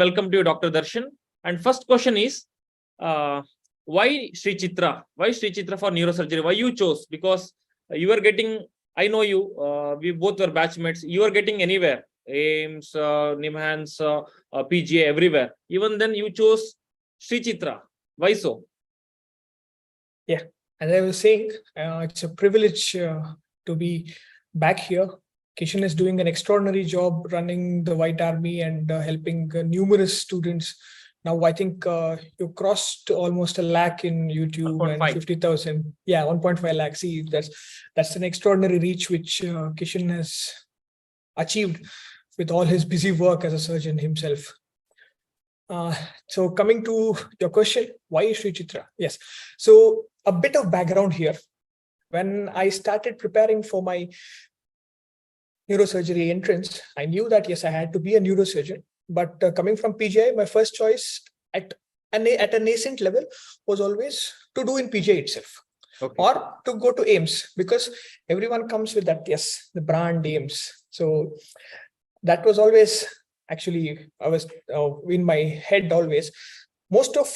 Welcome to you, Dr. Darshan. And first question is, why Sri Chitra? Why Sri Chitra for neurosurgery? Why you chose? Because you are getting, I know you, we both were batchmates. You are getting anywhere, AIMS, NIMHANS, PGA, everywhere. Even then you chose Sri Chitra. Why so? Yeah, as I was saying, it's a privilege to be back here. Kishan is doing an extraordinary job running the White Army and helping numerous students. Now, I think you crossed almost 1 lakh in YouTube 1.5. and 50,000. Yeah, 1.5 lakh. See, that's an extraordinary reach which Kishan has achieved with all his busy work as a surgeon himself. So coming to your question, why Sri Chitra? Yes. So a bit of background here. When I started preparing for my neurosurgery entrance, I knew that, yes, I had to be a neurosurgeon. But coming from PGI, my first choice at a nascent level was always to do in PGI itself. Okay. Or to go to AIMS, because everyone comes with that, yes, the brand AIMS. So that was always, actually, I was in my head always. Most of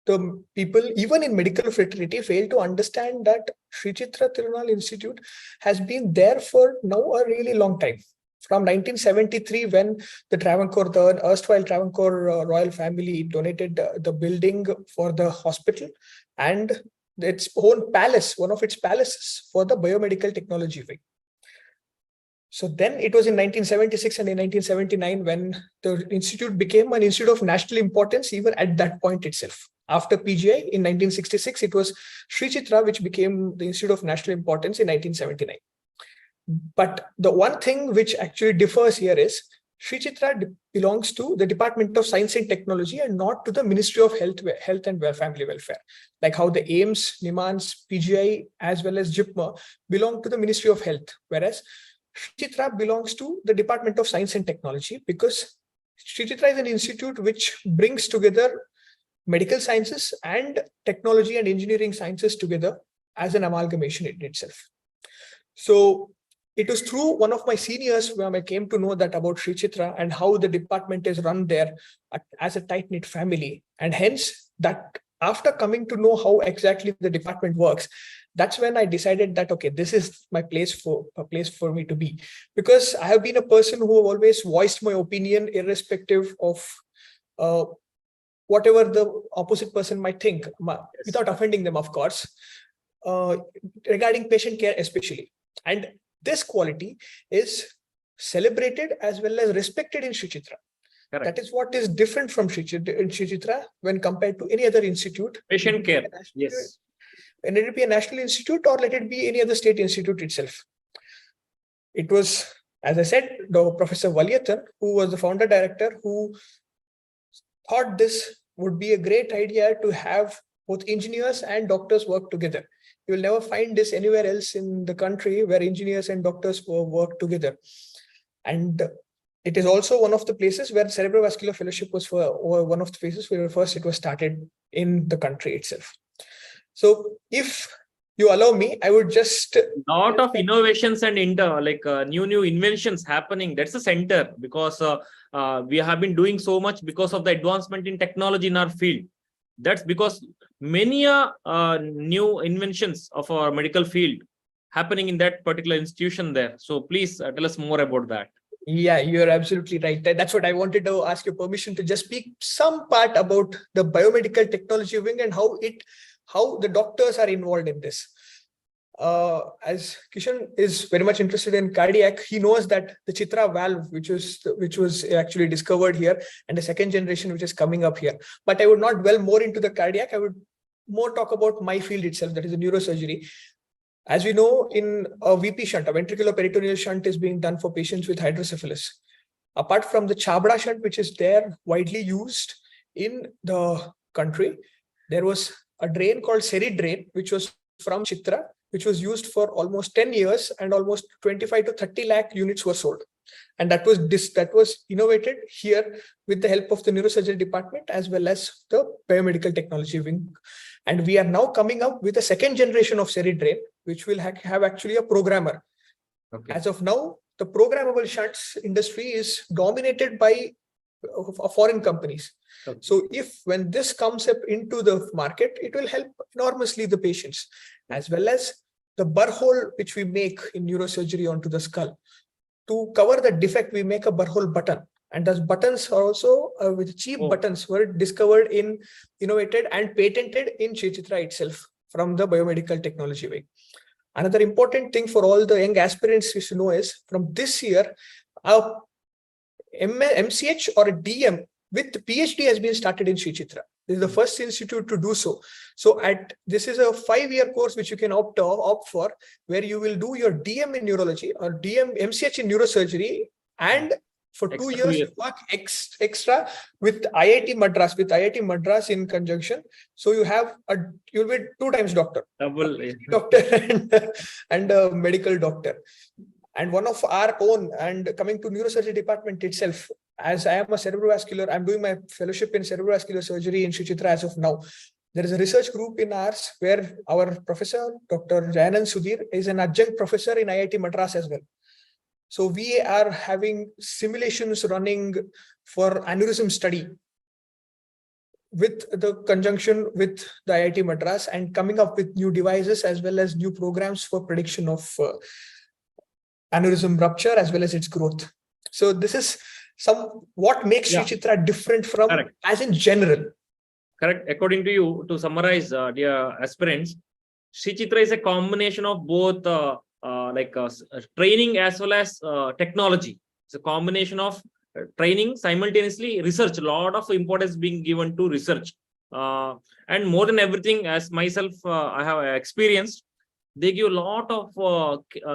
the people, even in medical fraternity, fail to understand that Sri Chitra Thirunal Institute has been there for now a really long time. From 1973, when the Travancore, the erstwhile Travancore royal family donated the building for the hospital and its own palace, one of its palaces for the biomedical technology wing. So then it was in 1976 and in 1979 when the institute became an institute of national importance, even at that point itself. After PGI in 1966, it was Sri Chitra which became the Institute of National Importance in 1979. But the one thing which actually differs here is Sri Chitra belongs to the Department of Science and Technology and not to the Ministry of Health and Family Welfare. Like how the AIMS, NIMHANS, PGI, as well as JIPMER belong to the Ministry of Health, whereas Sri Chitra belongs to the Department of Science and Technology, because Sri Chitra is an institute which brings together medical sciences and technology and engineering sciences together as an amalgamation in itself. So it was through one of my seniors when I came to know that about Sri Chitra and how the department is run there as a tight-knit family. And hence that after coming to know how exactly the department works, that's when I decided that, okay, this is my place for me to be, because I have been a person who have always voiced my opinion irrespective of whatever the opposite person might think, without offending them, of course, regarding patient care especially. And this quality is celebrated as well as respected in Sri Chitra. Correct. That is what is different from Sri Chitra when compared to any other institute. Patient care, yes. And let it be a national institute or let it be any other state institute itself. It was, as I said, Professor Valiyathan, who was the founder director, who thought this would be a great idea to have both engineers and doctors work together. You will never find this anywhere else in the country where engineers and doctors work together. And it is also one of the places where cerebrovascular fellowship was one of the places where first it was started in the country itself. So if you allow me, I would just... lot of innovations and new inventions happening. That's the center, because we have been doing so much because of the advancement in technology in our field. That's because many new inventions of our medical field happening in that particular institution there. So please tell us more about that. Yeah, you're absolutely right. That's what I wanted to ask your permission to just speak some part about the biomedical technology wing and how the doctors are involved in this. As Kishan is very much interested in cardiac, he knows that the Chitra valve, which was actually discovered here, and the second generation which is coming up here. But I would not dwell more into the cardiac. I would more talk about my field itself, that is the neurosurgery. As we know, in a VP shunt, a ventricular peritoneal shunt is being done for patients with hydrocephalus. Apart from the Chabra shunt, which is there widely used in the country, there was a drain called Seri drain, which was from Chitra, which was used for almost 10 years and almost 25 to 30 lakh units were sold. And that was innovated here with the help of the neurosurgery department as well as the biomedical technology wing. And we are now coming up with a second generation of Seri drain, which will have actually a programmer. Okay. As of now, the programmable shunts industry is dominated by foreign companies. Okay. So when this comes up into the market, it will help enormously the patients, as well as the burr hole which we make in neurosurgery onto the skull. To cover the defect, we make a burr hole button. And those buttons are also with cheap buttons were discovered innovated and patented in Chitra itself from the biomedical technology way. Another important thing for all the young aspirants you should know is from this year, MCH or a DM with PhD has been started in Sri Chitra. This is the first institute to do so. So this is a 5-year course which you can opt for, where you will do your DM in neurology or MCH in neurosurgery, and for 2 years you work extra with IIT Madras in conjunction. So you'll be 2 times doctor, double doctor and a medical doctor. And one of our own, and coming to neurosurgery department itself, as I am a cerebrovascular, I'm doing my fellowship in cerebrovascular surgery in Sri Chitra as of now. There is a research group in ours where our professor, Dr. Jayanand Sudhir, is an adjunct professor in IIT Madras as well. So we are having simulations running for aneurysm study with the conjunction with the IIT Madras, and coming up with new devices as well as new programs for prediction of aneurysm rupture as well as its growth. So this is what makes Sri Chitra different from as in general. Correct. According to you, to summarize, dear aspirants, Sri Chitra is a combination of both training as well as technology. It's a combination of training, simultaneously research. A lot of importance being given to research, and more than everything, as myself I have experienced, they give a lot of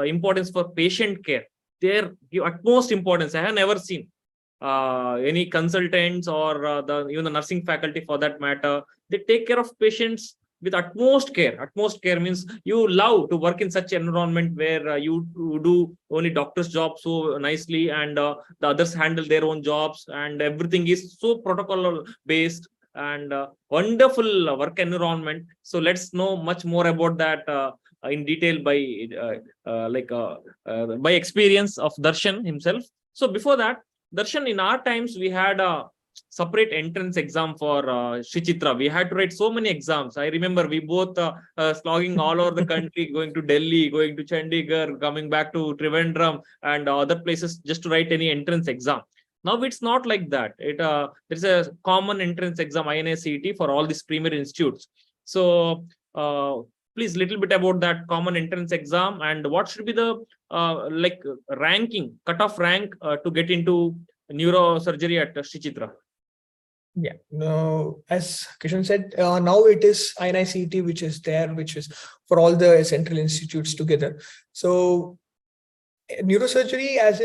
importance for patient care. They give utmost importance. I have never seen any consultants or even the nursing faculty for that matter. They take care of patients with utmost care. Utmost care means you love to work in such an environment where you do only doctor's job so nicely, and the others handle their own jobs, and everything is so protocol based and wonderful work environment. So let's know much more about that in detail by experience of Darshan himself. So before that, Darshan, in our times, we had a separate entrance exam for Sri Chitra. We had to write so many exams. I remember we both slogging all over the country, going to Delhi, going to Chandigarh, coming back to Trivandrum and other places just to write any entrance exam. Now it's not like that. There's a common entrance exam, INA-CET, for all these premier institutes. So please, little bit about that common entrance exam, and what should be the ranking, cutoff rank to get into neurosurgery at Sri Chitra. Yeah, no, as Kishan said, now it is INI-CET, which is for all the central institutes together. So neurosurgery as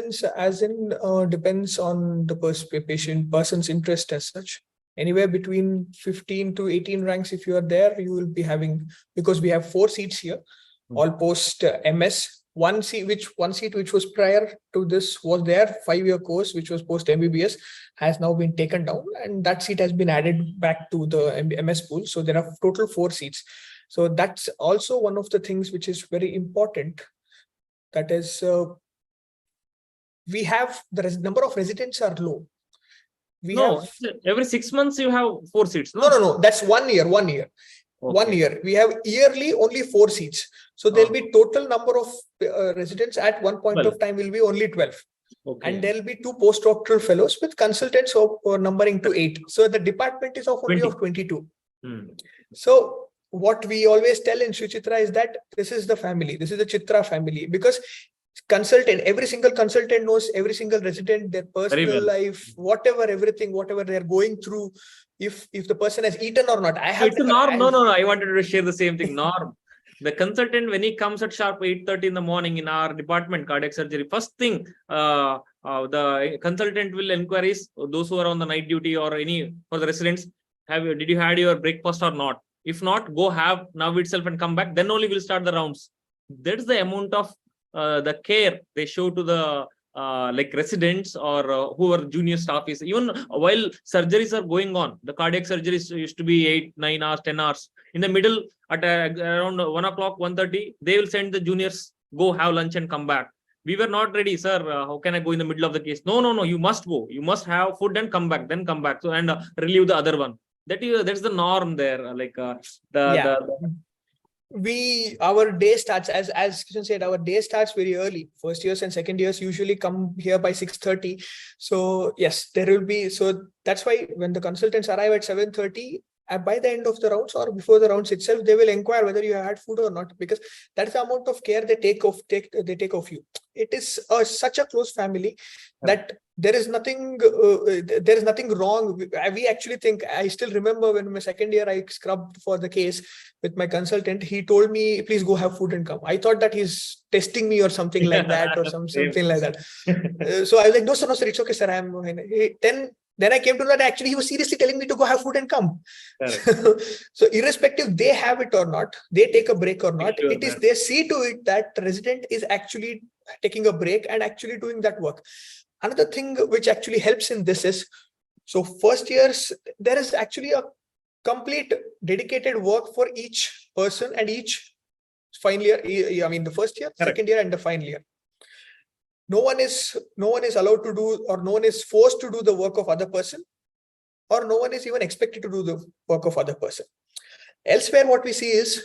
in depends on the person's interest as such. Anywhere between 15 to 18 ranks, if you are there, you will be having, because we have 4 seats here, all post MS. One seat which was prior to this was there, 5-year course, which was post MBBS, has now been taken down, and that seat has been added back to the MS pool. So there are total 4 seats. So that's also one of the things which is very important. That is, we have the number of residents are low. Every 6 months you have 4 seats. No. That's 1 year. 1 year. Okay. 1 year. We have yearly only 4 seats. So there'll be total number of residents at one point of time will be only 12. Okay. And there'll be 2 postdoctoral fellows with consultants numbering to 8. So the department is only of 22. So what we always tell in Sri Chitra is that this is the family. This is the Chitra family, because every single consultant knows every single resident, their personal life, whatever they're going through, if the person has eaten or not. No, I wanted to share the same thing. Norm, the consultant, when he comes at sharp 8:30 in the morning in our department, cardiac surgery, first thing the consultant will inquire those who are on the night duty or any for the residents, did you had your breakfast or not? If not, go have now itself and come back. Then only we'll start the rounds. That's the amount of the care they show to the residents or who are junior staff. Is even while surgeries are going on, the cardiac surgeries used to be 8, 9 hours, 10 hours. In the middle, at around 1 o'clock, 1:30, they will send the juniors, go have lunch and come back. We were not ready, sir. How can I go in the middle of the case? No. You must go. You must have food and come back. Then come back. So and relieve the other one. That's the norm there. Our day starts as Kishan said, our day starts very early. First years and second years usually come here by 6:30. So yes, there will be, so that's why when the consultants arrive at 7:30, by the end of the rounds or before the rounds itself, they will inquire whether you have had food or not, because that's the amount of care they take of you. It is such a close family that there is nothing wrong. We actually think, I still remember when my second year I scrubbed for the case with my consultant, he told me, please go have food and come. I thought that he's testing me or something like that, or something like that. So I was like, no sir, it's okay sir, then I came to know that actually he was seriously telling me to go have food and come. So irrespective they have it or not, they take a break or not, they see to it that the resident is actually taking a break and actually doing that work. Another thing which actually helps in this is, so first years, there is actually a complete dedicated work for each person and each final year. I mean, the first year, second year, and the final year. No one is allowed to do, or no one is forced to do the work of other person, or no one is even expected to do the work of other person. Elsewhere, what we see is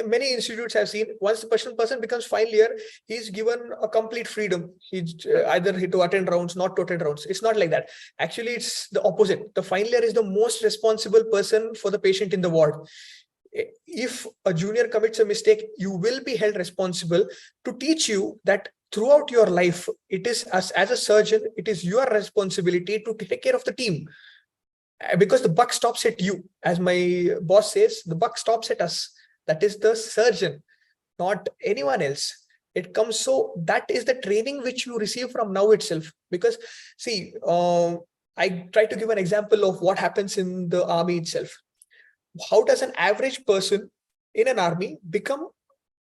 many institutes have seen, once the person becomes final year, he's given a complete freedom. He's either to attend rounds, not to attend rounds. It's not like that. Actually, it's the opposite. The final year is the most responsible person for the patient in the ward. If a junior commits a mistake, you will be held responsible to teach you that throughout your life, it is as a surgeon, it is your responsibility to take care of the team. Because the buck stops at you. As my boss says, the buck stops at us. That is the surgeon, not anyone else. It comes, so that is the training which you receive from now itself. Because see, I try to give an example of what happens in the army itself. How does an average person in an army become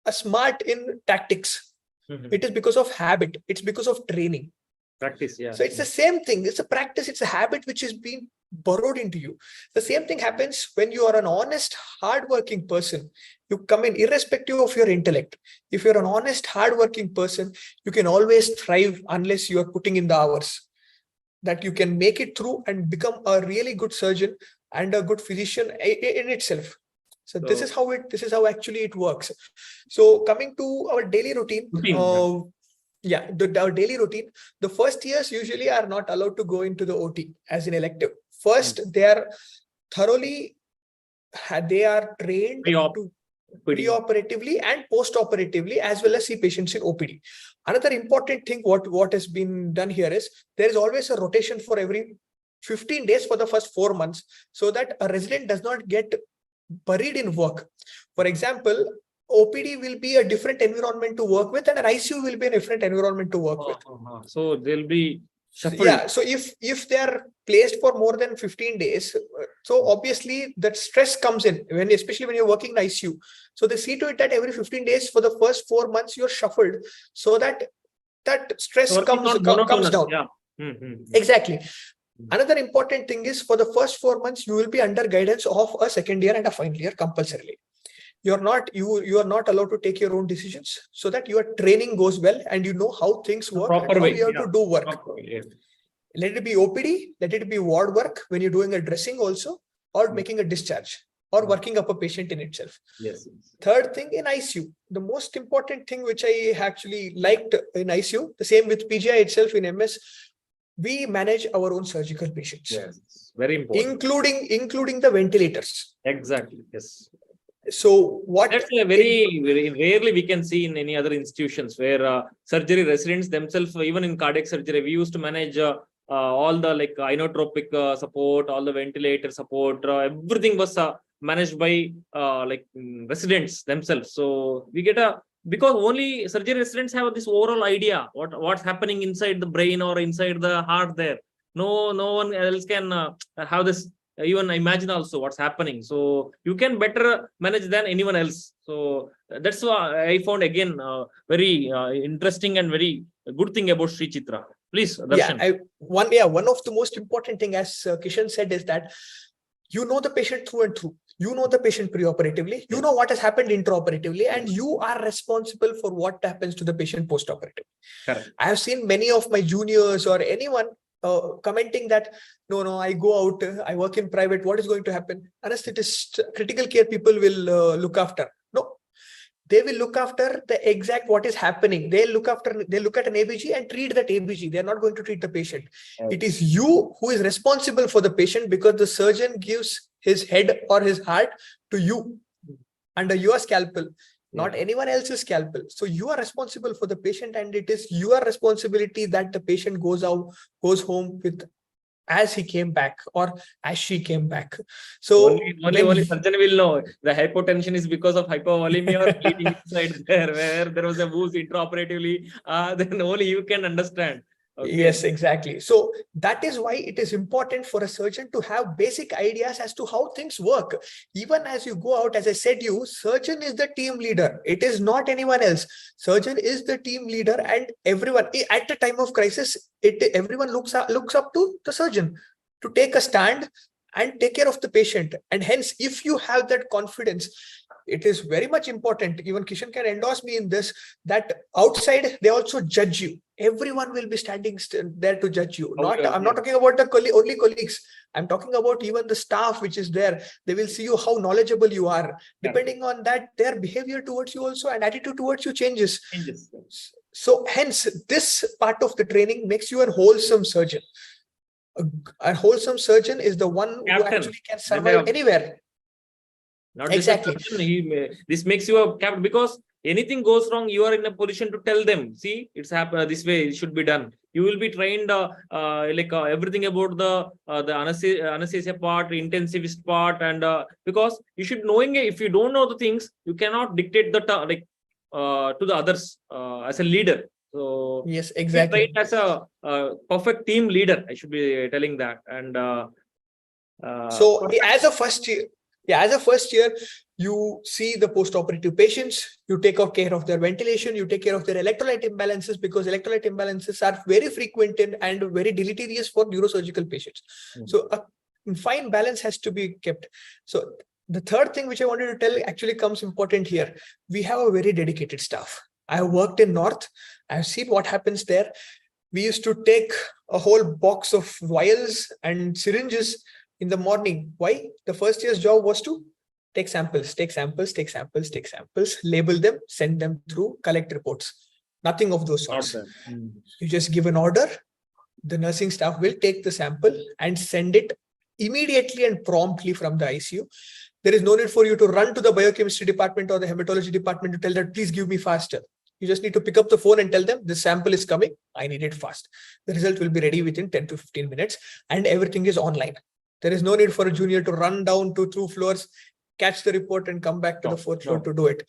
a smart in tactics? It is because of habit. It's because of training. Practice, yeah. So it's the same thing. It's a practice. It's a habit which is being borrowed into you. The same thing happens when you are an honest, hardworking person. You come in irrespective of your intellect. If you're an honest, hardworking person, you can always thrive unless you are putting in the hours. That you can make it through and become a really good surgeon and a good physician in itself. So this is how actually it works. So coming to our daily routine. Our daily routine, the first years usually are not allowed to go into the OT as an elective. First, they are thoroughly, they are trained to pre-operatively and post-operatively, as well as see patients in OPD. Another important thing, what has been done here is, there is always a rotation for every 15 days for the first 4 months, so that a resident does not get buried in work. For example, OPD will be a different environment to work with, and an ICU will be a different environment to work with. So they'll be shuffled. Yeah. So if they are placed for more than 15 days, so obviously that stress comes in, especially when you're working in ICU. So they see to it that every 15 days for the first 4 months you're shuffled, so that stress comes down. Yeah. Exactly. Another important thing is, for the first 4 months you will be under guidance of a second year and a final year compulsorily. You are not allowed to take your own decisions, so that your training goes well and you know how things work and how you have to do work. Let it be OPD, let it be ward work when you're doing a dressing also, or making a discharge, or working up a patient in itself. Yes. Third thing, in ICU, the most important thing which I actually liked in ICU, the same with PGI itself in MS, we manage our own surgical patients. Yes, very important. Including the ventilators. Exactly. Yes. So that's a very rarely we can see in any other institutions, where surgery residents themselves, even in cardiac surgery, we used to manage all the inotropic support, all the ventilator support, everything was managed by residents themselves. So we get because only surgery residents have this overall idea what's happening inside the brain or inside the heart there. No one else can have this, even imagine also what's happening. So you can better manage than anyone else. So that's why I found again very interesting and very good thing about Sri Chitra. Please, Darshan. One of the most important thing, as Kishan said, is that you know the patient through and through. You know the patient preoperatively, you know what has happened intraoperatively, and you are responsible for what happens to the patient postoperatively. Correct. I have seen many of my juniors or anyone commenting that, no, I go out, I work in private, what is going to happen? Anesthetist, critical care people will look after. No, they will look after the exact what is happening. They look at an ABG and treat that ABG. They're not going to treat the patient. Okay. It is you who is responsible for the patient, because the surgeon gives his head or his heart to you under your scalpel, not anyone else's scalpel. So you are responsible for the patient, and it is your responsibility that the patient goes home with as he came back or as she came back. So only surgeon will know the hypotension is because of hypovolemia or bleeding inside there, where there was a boost intraoperatively. Then only you can understand. Okay. Yes, exactly. So that is why it is important for a surgeon to have basic ideas as to how things work. Even as you go out, as I said, surgeon is the team leader. It is not anyone else. Surgeon is the team leader, and everyone at the time of crisis, everyone looks up to the surgeon to take a stand and take care of the patient. And hence, if you have that confidence, it is very much important. Even Kishan can endorse me in this, that outside they also judge you. Everyone will be standing there to judge you. I'm not talking about the only colleagues. I'm talking about even the staff which is there. They will see you how knowledgeable you are. Depending on that, their behavior towards you also and attitude towards you changes. So hence, this part of the training makes you a wholesome surgeon. A wholesome surgeon is the one who actually can survive anywhere. Not exactly. This makes you a captain, because anything goes wrong, you are in a position to tell them, see, it's happened this way, it should be done. You will be trained everything about the anesthesia part, intensivist part, and because you should knowing, if you don't know the things, you cannot dictate the to the others as a leader. So yes, exactly. As a perfect team leader, I should be telling that. And so as a first year, you see the post-operative patients, you take care of their ventilation, you take care of their electrolyte imbalances, because electrolyte imbalances are very frequent and very deleterious for neurosurgical patients. So a fine balance has to be kept. So the third thing which I wanted to tell actually comes important here. We have a very dedicated staff. I have worked in North. I've seen what happens there. We used to take a whole box of vials and syringes in the morning. Why? The first year's job was to take samples, label them, send them through, collect reports. Nothing of those sorts. You just give an order. The nursing staff will take the sample and send it immediately and promptly from the ICU. There is no need for you to run to the biochemistry department or the hematology department to tell that, please give me faster. You just need to pick up the phone and tell them, this sample is coming, I need it fast. The result will be ready within 10 to 15 minutes and everything is online. There is no need for a junior to run down to 2 floors, catch the report and come back to the 4th floor to do it.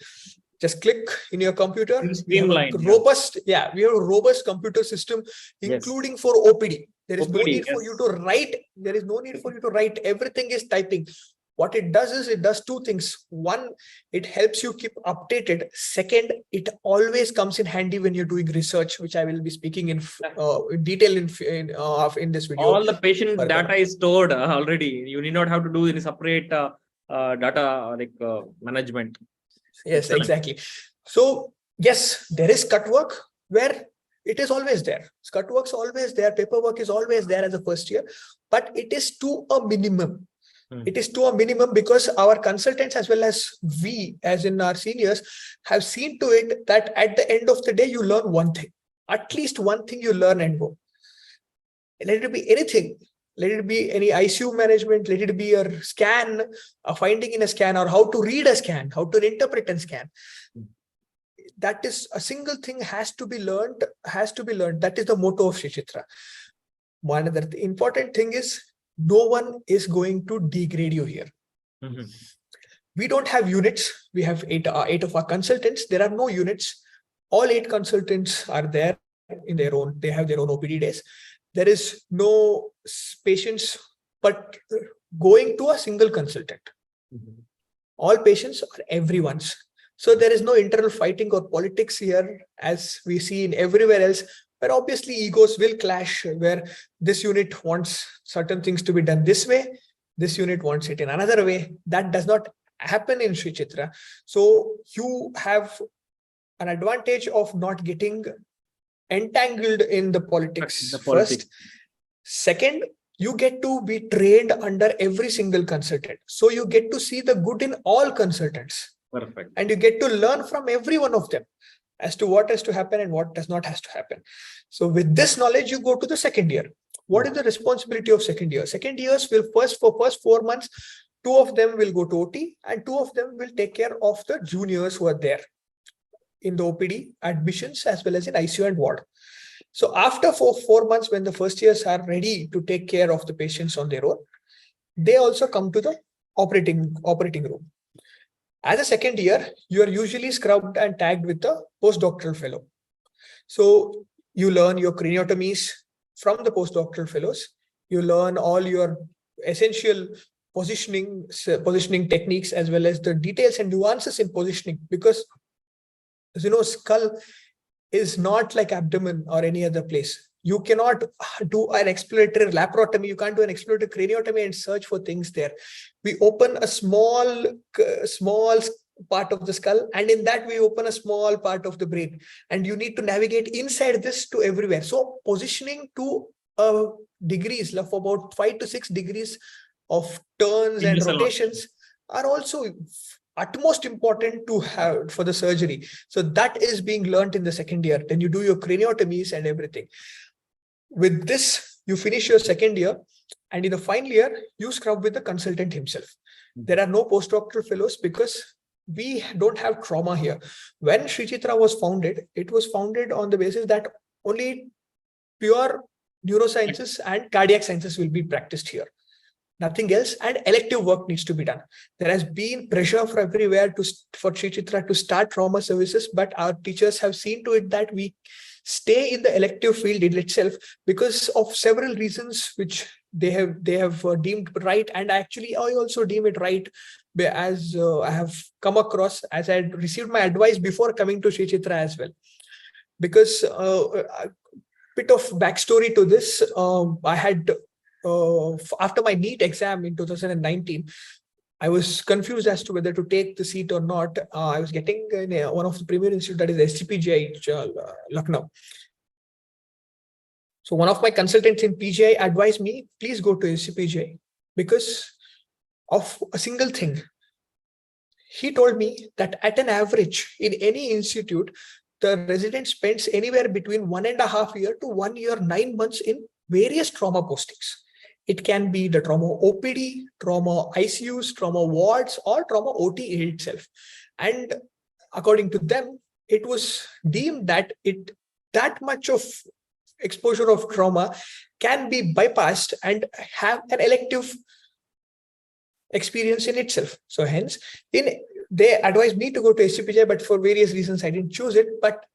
Just click in your computer. We have a robust computer system, including for OPD. There is no need for you to write. There is no need for you to write. Everything is typing. What it does is it does 2 things. One, it helps you keep updated. Second, it always comes in handy when you're doing research, which I will be speaking in detail in this video. All the patient data is stored already. You need not have to do any separate data management. Yes, excellent. Exactly. So yes, there is cut work where it is always there. Cut work is always there. Paperwork is always there as a first year, but it is to a minimum. It is to a minimum because our consultants, as well as we, as in our seniors, have seen to it that at the end of the day, you learn one thing. At least one thing you learn and go. Let it be anything. Let it be any ICU management. Let it be a scan, a finding in a scan, or how to read a scan, how to interpret a scan. That is a single thing has to be learned. That is the motto of Sri Chitra. One other important thing is, no one is going to degrade you here. We don't have units. We have eight of our consultants. There are no units. All 8 consultants are there in their own. They have their own OPD days. There is no patients, but going to a single consultant. All patients are everyone's. So there is no internal fighting or politics here, as we see in everywhere else. But obviously egos will clash, where this unit wants certain things to be done this way. this unit wants it in another way. That does not happen in Sri Chitra. So you have an advantage of not getting entangled in the politics. First. Second, you get to be trained under every single consultant. So you get to see the good in all consultants. Perfect. And you get to learn from every one of them as to what has to happen and what does not has to happen. So with this knowledge, you go to the second year. What is the responsibility of second year? Second years will first 4 months, 2 of them will go to OT and 2 of them will take care of the juniors who are there in the OPD admissions as well as in ICU and ward. So after 4 months, when the first years are ready to take care of the patients on their own, they also come to the operating room. As a second year, you are usually scrubbed and tagged with the postdoctoral fellow. So you learn your craniotomies from the postdoctoral fellows. You learn all your essential positioning techniques as well as the details and nuances in positioning, because skull is not like abdomen or any other place. You cannot do an exploratory laparotomy. You can't do an exploratory craniotomy and search for things there. We open a small part of the skull, and in that we open a small part of the brain, and you need to navigate inside this to everywhere. So positioning to degrees of about 5 to 6 degrees of turns and rotations are also utmost important to have for the surgery. So that is being learned in the second year. Then you do your craniotomies and everything. With this, you finish your second year, and in the final year, you scrub with the consultant himself. There are no postdoctoral fellows because we don't have trauma here. When Sri Chitra was founded, it was founded on the basis that only pure neurosciences and cardiac sciences will be practiced here. Nothing else, and elective work needs to be done. There has been pressure from everywhere for Sri Chitra to start trauma services, but our teachers have seen to it that we stay in the elective field in itself because of several reasons which they have deemed right, and actually I also deem it right, as I have come across as I had received my advice before coming to Sri Chitra as well. Because a bit of backstory to this, I had after my NEET exam in 2019, I was confused as to whether to take the seat or not. I was getting in one of the premier institutes, that is SCTIMST, Lucknow. So one of my consultants in PGI advised me, please go to SCTIMST because of a single thing. He told me that at an average in any institute, the resident spends anywhere between 1.5 years to 1 year, 9 months in various trauma postings. It can be the trauma OPD, trauma ICUs, trauma wards, or trauma OT itself. And according to them, it was deemed that that much of exposure of trauma can be bypassed and have an elective experience in itself. So hence, they advised me to go to SCTIMST, but for various reasons, I didn't choose it. But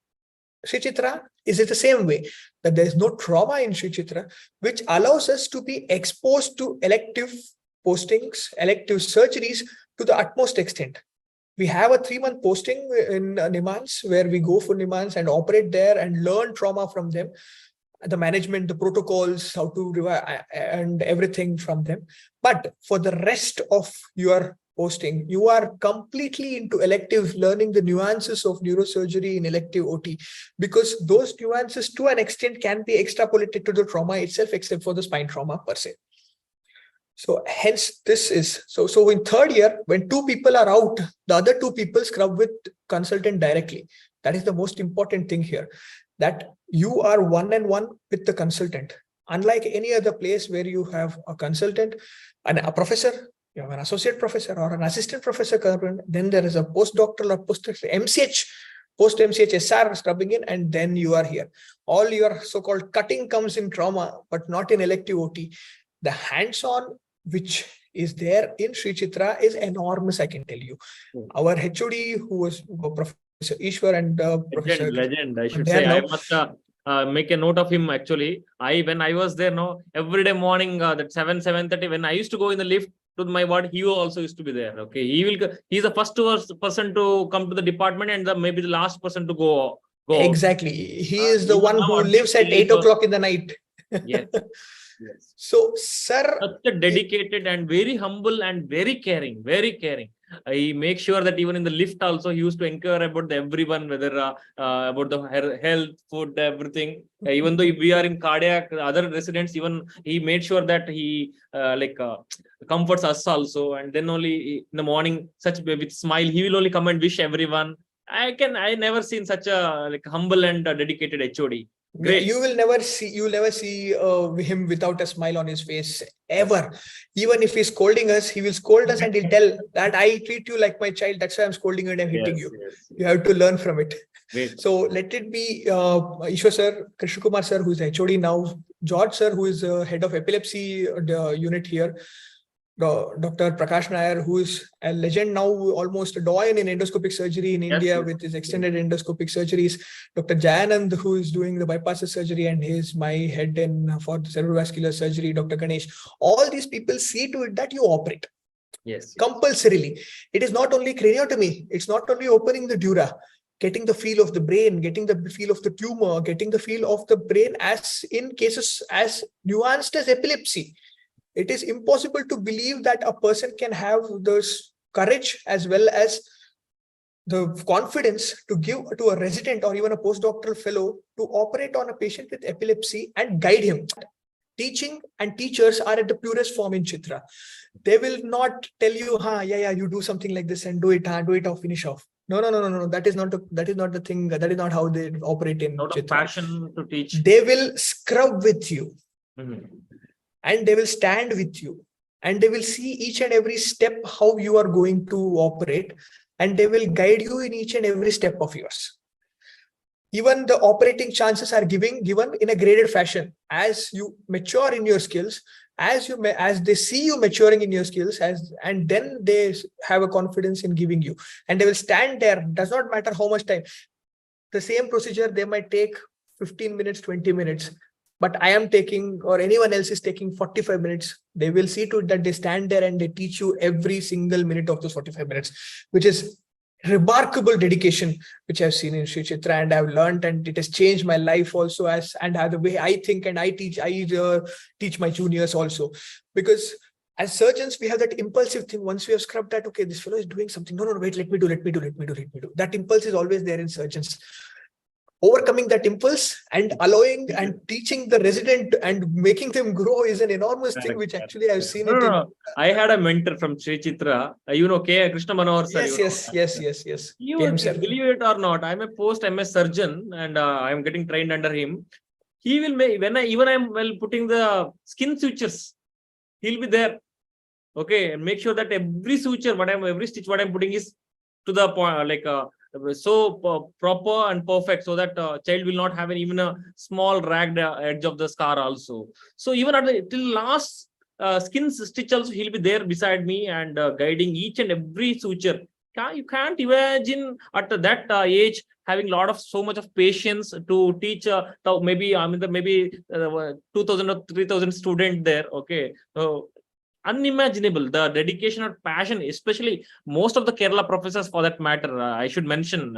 Sri Chitra is it the same way, that there is no trauma in Sri Chitra, which allows us to be exposed to elective postings, elective surgeries to the utmost extent. We have a 3-month posting in Nimans where we go for Nimans and operate there and learn trauma from them, the management, the protocols, how to revive and everything from them. But for the rest of your posting, you are completely into elective, learning the nuances of neurosurgery in elective OT, because those nuances to an extent can be extrapolated to the trauma itself, except for the spine trauma per se. So hence this is, so in third year, when 2 people are out, the other 2 people scrub with consultant directly. That is the most important thing here, that you are one-on-one with the consultant. Unlike any other place where you have a consultant and a professor, you have an associate professor or an assistant professor, then there is a postdoctoral or MCh, post-MCh SR scrubbing in, and then you are here. All your so-called cutting comes in trauma, but not in elective OT. The hands-on which is there in Sri Chitra is enormous, I can tell you. Our HOD, who was Professor Ishwar and Professor... Legend, I should say. I must make a note of him actually. When I was there, every day morning, that 7:30, when I used to go in the lift to my ward, he also used to be there. Okay, he's the first person to come to the department and maybe the last person to go. Exactly. He is the one who lives at 8 o'clock in the night. Yes. Yes. So, sir, Such a dedicated and very humble and very caring, very caring. He makes sure that even in the lift also, he used to inquire about everyone, whether about the health, food, everything. Even though if we are in cardiac, other residents, even he made sure that he comforts us also. And then only in the morning, such with smile, he will only come and wish everyone. I never seen such a humble and dedicated HOD. Great. You will never see him without a smile on his face ever. Even if he's scolding us, he will scold us and he'll tell that I treat you like my child. That's why I'm scolding you and I'm hitting you. Yes. You have to learn from it. Great. So let it be Ishwar sir, Krishna Kumar sir, who is HOD now, George sir, who is head of epilepsy unit here, Dr. Prakash Nair, who is a legend now, almost a doyen in endoscopic surgery in India with his extended endoscopic surgeries. Dr. Jayanand, who is doing the bypass surgery and is my head for the cerebrovascular surgery. Dr. Ganesh. All these people see to it that you operate. Yes. Compulsorily. It is not only craniotomy. It's not only opening the dura, getting the feel of the brain, getting the feel of the tumor, getting the feel of the brain as in cases as nuanced as epilepsy. It is impossible to believe that a person can have this courage as well as the confidence to give to a resident or even a postdoctoral fellow to operate on a patient with epilepsy and guide him. Teaching and teachers are at the purest form in Chitra. They will not tell you, you do something like this and do it or finish off. No. That is not the thing. That is not how they operate in Chitra. Passion to teach. They will scrub with you. Mm-hmm. And they will stand with you and they will see each and every step how you are going to operate, and they will guide you in each and every step of yours. Even the operating chances are given in a graded fashion. As you mature in your skills, as they see you maturing in your skills, and then they have a confidence in giving you, and they will stand there. Does not matter how much time. The same procedure, they might take 15 minutes, 20 minutes. But I am taking, or anyone else is taking 45 minutes. They will see to it that they stand there and they teach you every single minute of those 45 minutes, which is remarkable dedication, which I've seen in Sri Chitra, and I've learned, and it has changed my life also and the way I think and I teach my juniors also. Because as surgeons, we have that impulsive thing. Once we have scrubbed that, okay, this fellow is doing something. No, wait, let me do. That impulse is always there in surgeons. Overcoming that impulse and allowing and teaching the resident and making them grow is an enormous thing, which actually I've seen it. No. I had a mentor from Sri Chitra, K. Krishna Manohar sir. Yes. You will believe it or not, I'm a post-MS surgeon and I'm getting trained under him. He will make, I'm putting the skin sutures, he'll be there. Okay, and make sure that every suture, every stitch what I'm putting is to the point, so proper and perfect, so that child will not have even a small ragged edge of the scar also. So even at till last skin stitch also, he'll be there beside me and guiding each and every suture. You can't imagine at that age having so much of patience to teach maybe 2,000 or 3,000 students there. Okay, so unimaginable, the dedication or passion, especially most of the Kerala professors for that matter, I should mention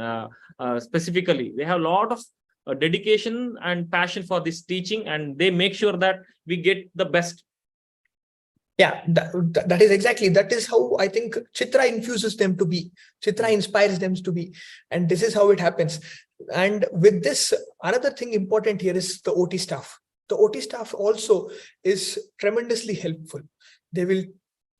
specifically, they have a lot of dedication and passion for this teaching, and they make sure that we get the best. Yeah, that is exactly, that is how I think Chitra infuses them to be. Chitra inspires them to be, and this is how it happens. And with this, another thing important here is the OT staff. The OT staff also is tremendously helpful. They will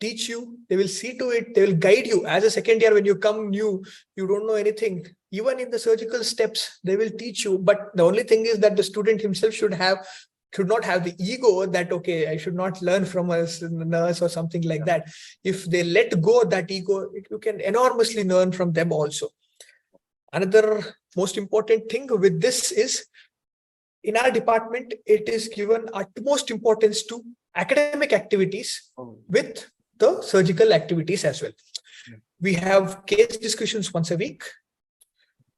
teach you, they will see to it, they will guide you. As a second year, when you come new, you don't know anything. Even in the surgical steps, they will teach you. But the only thing is that the student himself should not have the ego that, okay, I should not learn from a nurse or something like that. If they let go of that ego, you can enormously learn from them also. Another most important thing with this is, in our department, it is given utmost importance to academic activities with the surgical activities as well. We have case discussions once a week.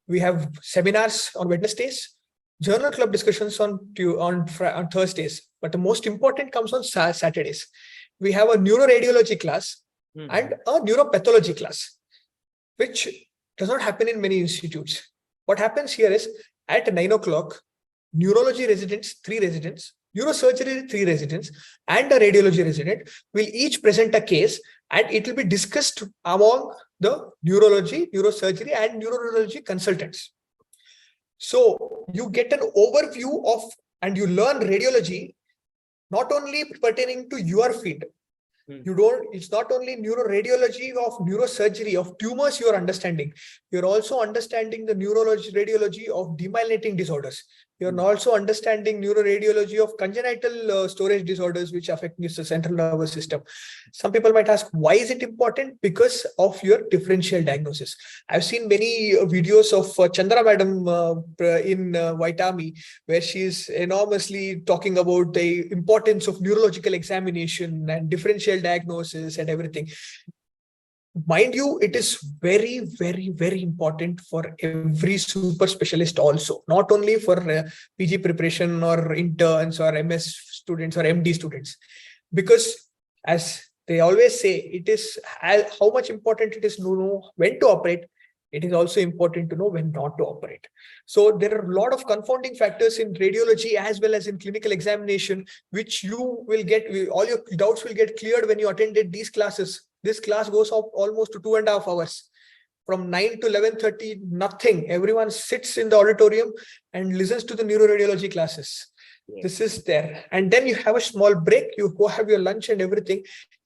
We have seminars on Wednesdays, journal club discussions on Thursdays. But the most important comes on Saturdays. We have a neuroradiology class and a neuropathology class, which does not happen in many institutes. What happens here is at 9 o'clock, neurology residents, 3 residents, neurosurgery 3 residents and a radiology resident will each present a case, and it will be discussed among the neurology, neurosurgery and neurology consultants. So you get an overview of, and you learn radiology not only pertaining to your field. It's not only neuroradiology of neurosurgery of tumors you're understanding. You're also understanding the radiology of demyelinating disorders. You're also understanding neuroradiology of congenital storage disorders which affect the central nervous system. Some people might ask, why is it important? Because of your differential diagnosis. I've seen many videos of Chandra Madam in White Army, where she's enormously talking about the importance of neurological examination and differential diagnosis and everything. Mind you, it is very, very, very important for every super specialist also, not only for PG preparation or interns or MS students or MD students, because as they always say, it is how much important it is to know when to operate. It is also important to know when not to operate. So there are a lot of confounding factors in radiology as well as in clinical examination, which you will get, all your doubts will get cleared when you attended these classes. This class goes up almost to 2.5 hours. From 9 to 11:30, nothing. Everyone sits in the auditorium and listens to the neuroradiology classes. Yes. This is there. And then you have a small break. You go have your lunch and everything.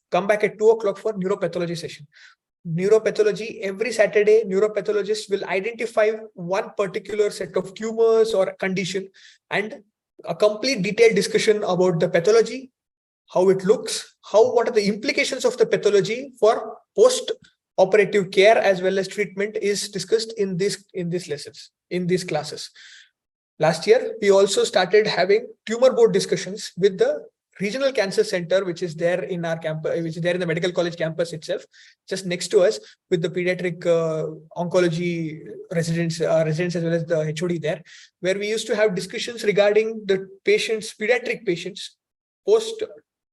Come back at 2 o'clock for neuropathology session. Neuropathology, every Saturday, neuropathologists will identify one particular set of tumors or condition and a complete detailed discussion about the pathology, how it looks, what are the implications of the pathology for post-operative care as well as treatment is discussed in these lessons, in these classes. Last year, we also started having tumor board discussions with the regional cancer center, which is there in our campus, which is there in the medical college campus itself, just next to us, with the pediatric oncology residents as well as the HOD there, where we used to have discussions regarding the patients, pediatric patients, post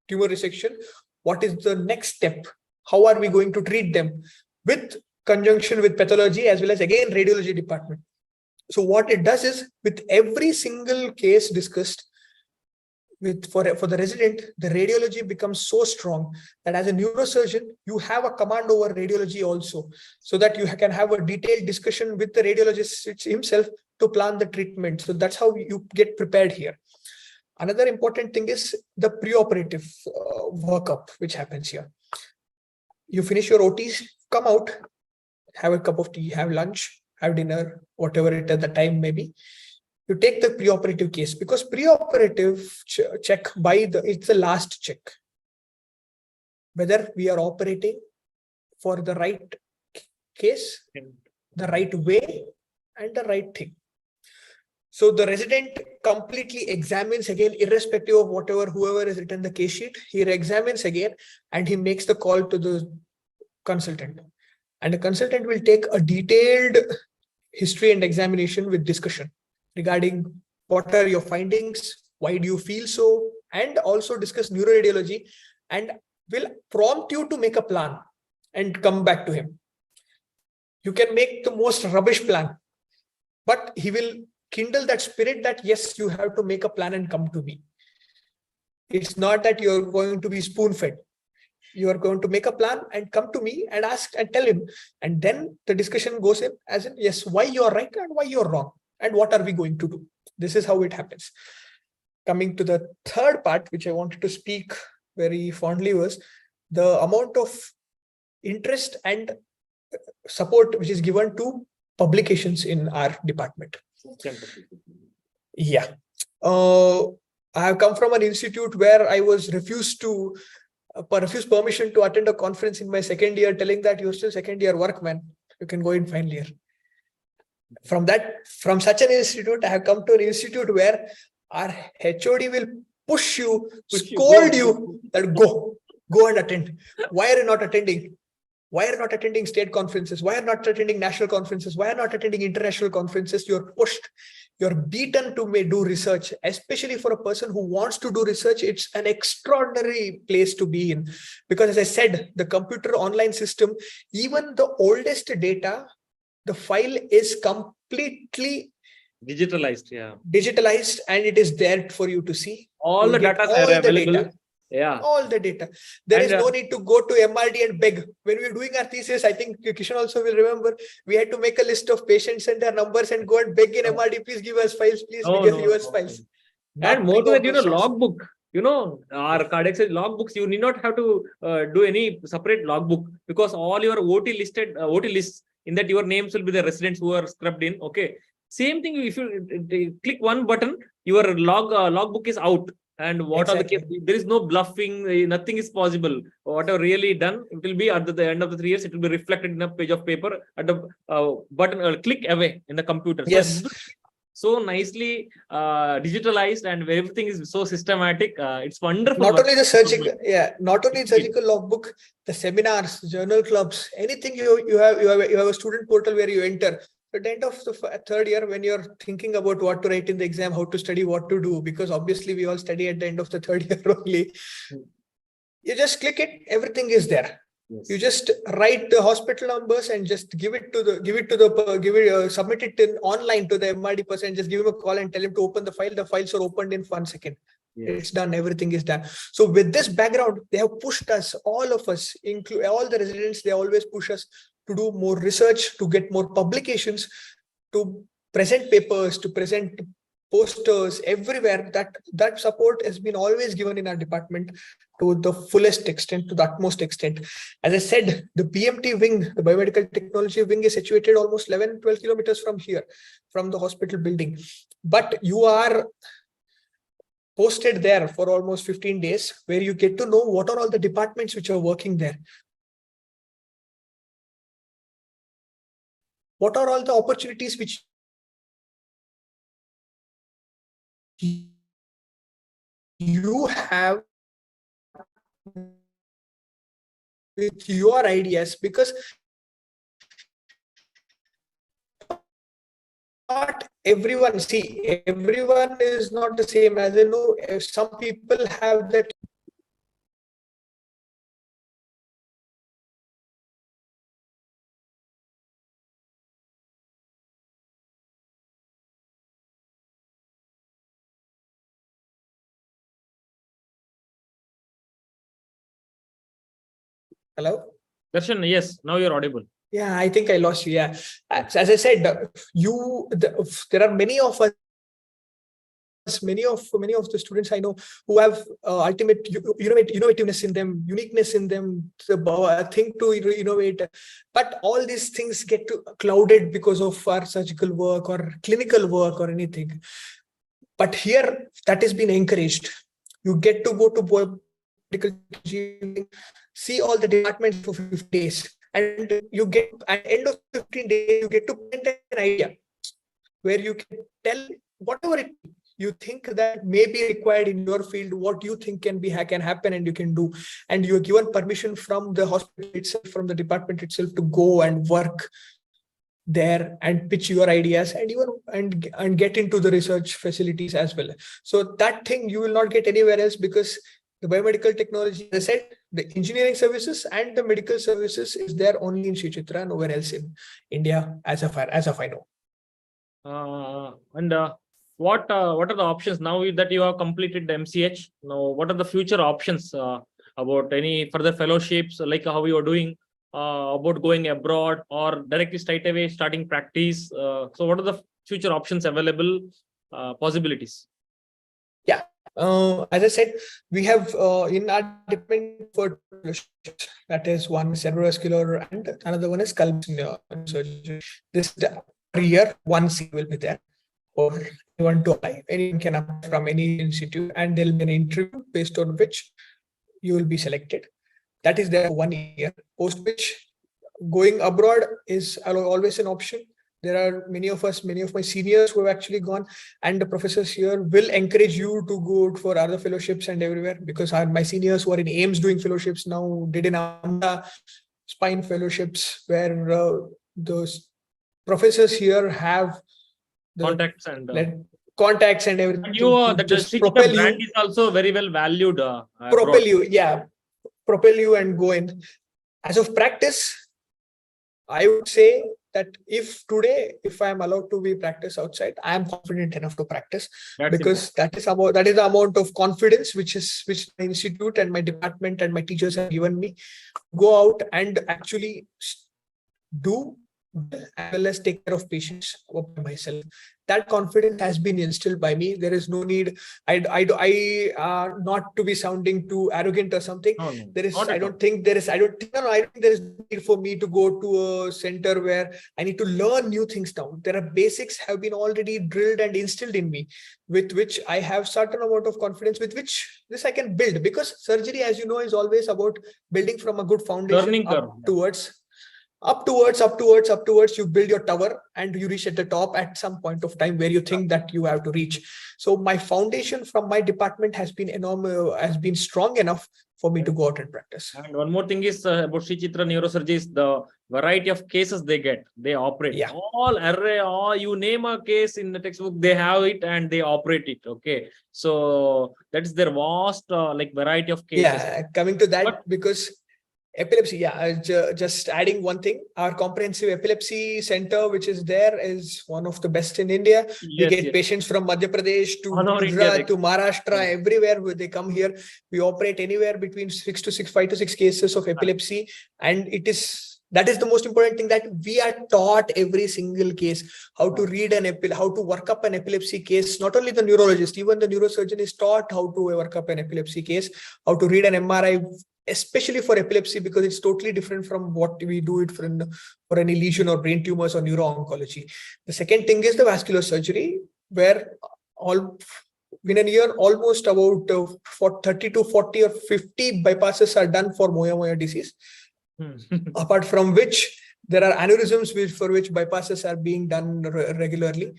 tumor resection. What is the next step? How are we going to treat them, with conjunction with pathology as well as again radiology department? So what it does is, with every single case discussed, for the resident, the radiology becomes so strong that as a neurosurgeon, you have a command over radiology also, so that you can have a detailed discussion with the radiologist himself to plan the treatment. So that's how you get prepared here. Another important thing is the preoperative workup, which happens here. You finish your OTs, come out, have a cup of tea, have lunch, have dinner, whatever it at the time may be. You take the preoperative case, because preoperative check it's the last check. Whether we are operating for the right case, the right way, and the right thing. So the resident completely examines again, irrespective of whoever has written the case sheet, he examines again and he makes the call to the consultant. And the consultant will take a detailed history and examination with discussion regarding what are your findings, why do you feel so, and also discuss neuroradiology, and will prompt you to make a plan and come back to him. You can make the most rubbish plan, but he will kindle that spirit that yes, you have to make a plan and come to me. It's not that you're going to be spoon-fed. You are going to make a plan and come to me and ask and tell him. And then the discussion goes in as in, yes, why you're right and why you're wrong. And what are we going to do? This is how it happens. Coming to the third part, which I wanted to speak very fondly, was the amount of interest and support which is given to publications in our department. Yeah. I have come from an institute where I was refused permission to attend a conference in my second year, telling that you're still second year work, man. You can go in final year. From such an institute, I have come to an institute where our HOD will push you, scold you that go and attend. Why are you not attending? Why are you not attending state conferences? Why are you not attending national conferences? Why are you not attending international conferences? You're pushed, you're beaten to do research, especially for a person who wants to do research. It's an extraordinary place to be in, because as I said, the computer online system, even the oldest data, the file is completely Digitalized, yeah. Digitalized, and it is there for you to see. All You the get data all are the available. data. Yeah. All the data. There And, is no need to go to MRD and beg. When we were doing our thesis, I think Kishan also will remember, we had to make a list of patients and their numbers and go and beg in MRD, please give us files, please give us files. And more to that, Nothing of those sorts. logbook. Our cardiac logbooks, you need not have to do any separate logbook, because all your OT lists, in that your names will be the residents who are scrubbed in. Okay. Same thing, if you click one button, your logbook is out. And what are the cases? There is no bluffing, nothing is possible. Whatever really done, it will be at the end of the 3 years, it will be reflected in a page of paper at the button, click away in the computer. Yes. So nicely digitalized, and everything is so systematic. It's wonderful. Not only the surgical, not only surgical logbook, the seminars, journal clubs, anything you have a student portal where you enter. At the end of the 3rd year, when you're thinking about what to write in the exam, how to study, what to do, because obviously we all study at the end of the 3rd year only. You just click it, everything is there. Yes. You just write the hospital numbers and just submit it online to the MRD person, just give him a call and tell him to open the file. The files are opened in 1 second. Yes. It's done. Everything is done. So with this background, they have pushed us, all of us, include all the residents, they always push us to do more research, to get more publications, to present papers, to present posters everywhere. That support has been always given in our department to the fullest extent, to the utmost extent. As I said, the BMT wing, the Biomedical Technology wing, is situated almost 11-12 kilometers from here, from the hospital building. But you are posted there for almost 15 days, where you get to know what are all the departments which are working there. What are all the opportunities which you have with your ideas, because not everyone is not the same. As I know, some people have that. Hello? Darshan, yes, now you're audible. Yeah, I think I lost you. Yeah. As I said, there are many of us, many of the students I know who have ultimate innovativeness in them, uniqueness in them, the thing to innovate. But all these things get clouded because of our surgical work or clinical work or anything. But here, that has been encouraged. You get to go to medical, see all the departments for 50 days. And you get, at the end of 15 days, you get to print an idea where you can tell whatever you think that may be required in your field, what you think can happen and you can do. And you're given permission from the hospital itself, from the department itself, to go and work there and pitch your ideas and even and get into the research facilities as well. So that thing you will not get anywhere else, because the biomedical technology, as I said, the engineering services and the medical services is there only in Chitra, nowhere else in India, as of I know. What are the options now that you have completed the MCH? Now, what are the future options about any further fellowships, like how you are doing, about going abroad or directly straight away starting practice? So what are the future options available, possibilities? Yeah. As I said, we have in our department for that is one cerebrovascular and another one is skull surgery. This year, one seat will be there for anyone to apply. Anyone can apply from any institute, and there'll be an interview based on which you will be selected. That is there for 1 year. Post which, going abroad is always an option. There are many of my seniors who have actually gone, and the professors here will encourage you to go for other fellowships and everywhere, because my seniors who are in AIMS doing fellowships now did in spine fellowships, where those professors here have the contacts and everything. And the Chitra brand is also very well valued. Propel you and go in. As of practice, I would say that if I am allowed to be practice outside, I am confident enough to practice. That's because that is the amount of confidence which my institute and my department and my teachers have given me. Go out and actually do as well as take care of patients by myself. That confidence has been instilled by me. There is no need. I not to be sounding too arrogant or something. No, no, there is. not I at don't all. think there is. I don't think. No, I don't think there is need for me to go to a center where I need to learn new things now. There are basics have been already drilled and instilled in me, with which I have certain amount of confidence, with which this I can build. Because surgery, as you know, is always about building from a good foundation Learning curve. upwards, you build your tower and you reach at the top at some point of time where you think that you have to reach. So my foundation from my department has been enormous, has been strong enough for me to go out and practice. And one more thing is about Sri Chitra Neurosurgery is the variety of cases they operate. Yeah. All array, all you name a case in the textbook, they have it and they operate it. Okay. So that is their vast variety of cases. Yeah, coming to that, because epilepsy, just adding one thing, our comprehensive epilepsy center, which is there, is one of the best in India. We get patients from Madhya Pradesh to Gujarat to Maharashtra, everywhere where they come here. We operate anywhere between 5 to 6 cases of epilepsy, and that is the most important thing, that we are taught every single case how to read how to work up an epilepsy case. Not only the neurologist, even the neurosurgeon is taught how to work up an epilepsy case, how to read an MRI, especially for epilepsy, because it's totally different from what we do it for any lesion or brain tumors or neuro-oncology. The second thing is the vascular surgery, where in a year almost about 30 to 40 or 50 bypasses are done for moya disease. Apart from which there are aneurysms for which bypasses are being done regularly.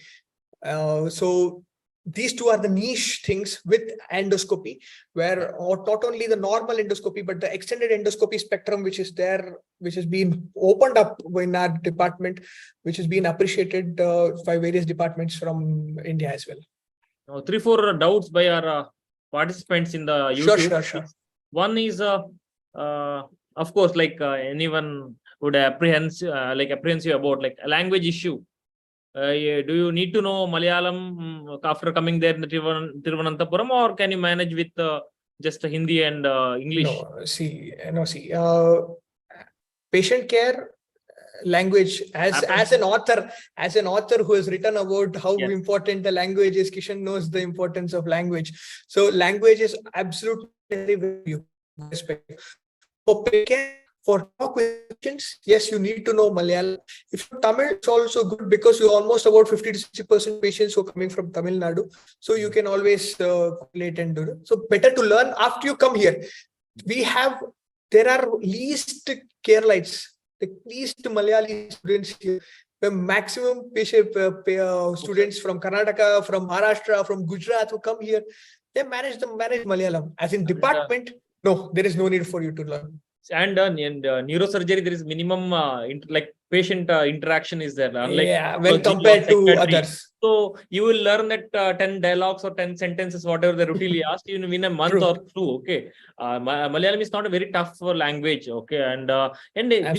So these two are the niche things with endoscopy, where not only the normal endoscopy, but the extended endoscopy spectrum, which is there, which has been opened up in our department, which has been appreciated by various departments from India as well. Now, 3-4 doubts by our participants in the YouTube. Sure. One is, of course, anyone would apprehensive about a language issue. Do you need to know Malayalam after coming there in the Thiruvananthapuram, or can you manage with just Hindi and English? Patient care language, as an author who has written about how important the language is, Kishan knows the importance of language. So language is absolutely very respect. For talk with patients, yes, you need to know Malayalam. If you're Tamil, it's also good, because you're almost about 50 to 60% patients who are coming from Tamil Nadu. So you can always relate and do it. So better to learn after you come here. There are least Keralites, the least Malayali students here. The maximum students from Karnataka, from Maharashtra, from Gujarat who come here, they manage Malayalam. As in department, no, there is no need for you to learn. And in neurosurgery, there is minimum patient interaction is there. When compared to others. So you will learn that 10 dialogues or 10 sentences, whatever they routinely asked you in a month or two. Okay, Malayalam is not a very tough language. Okay, and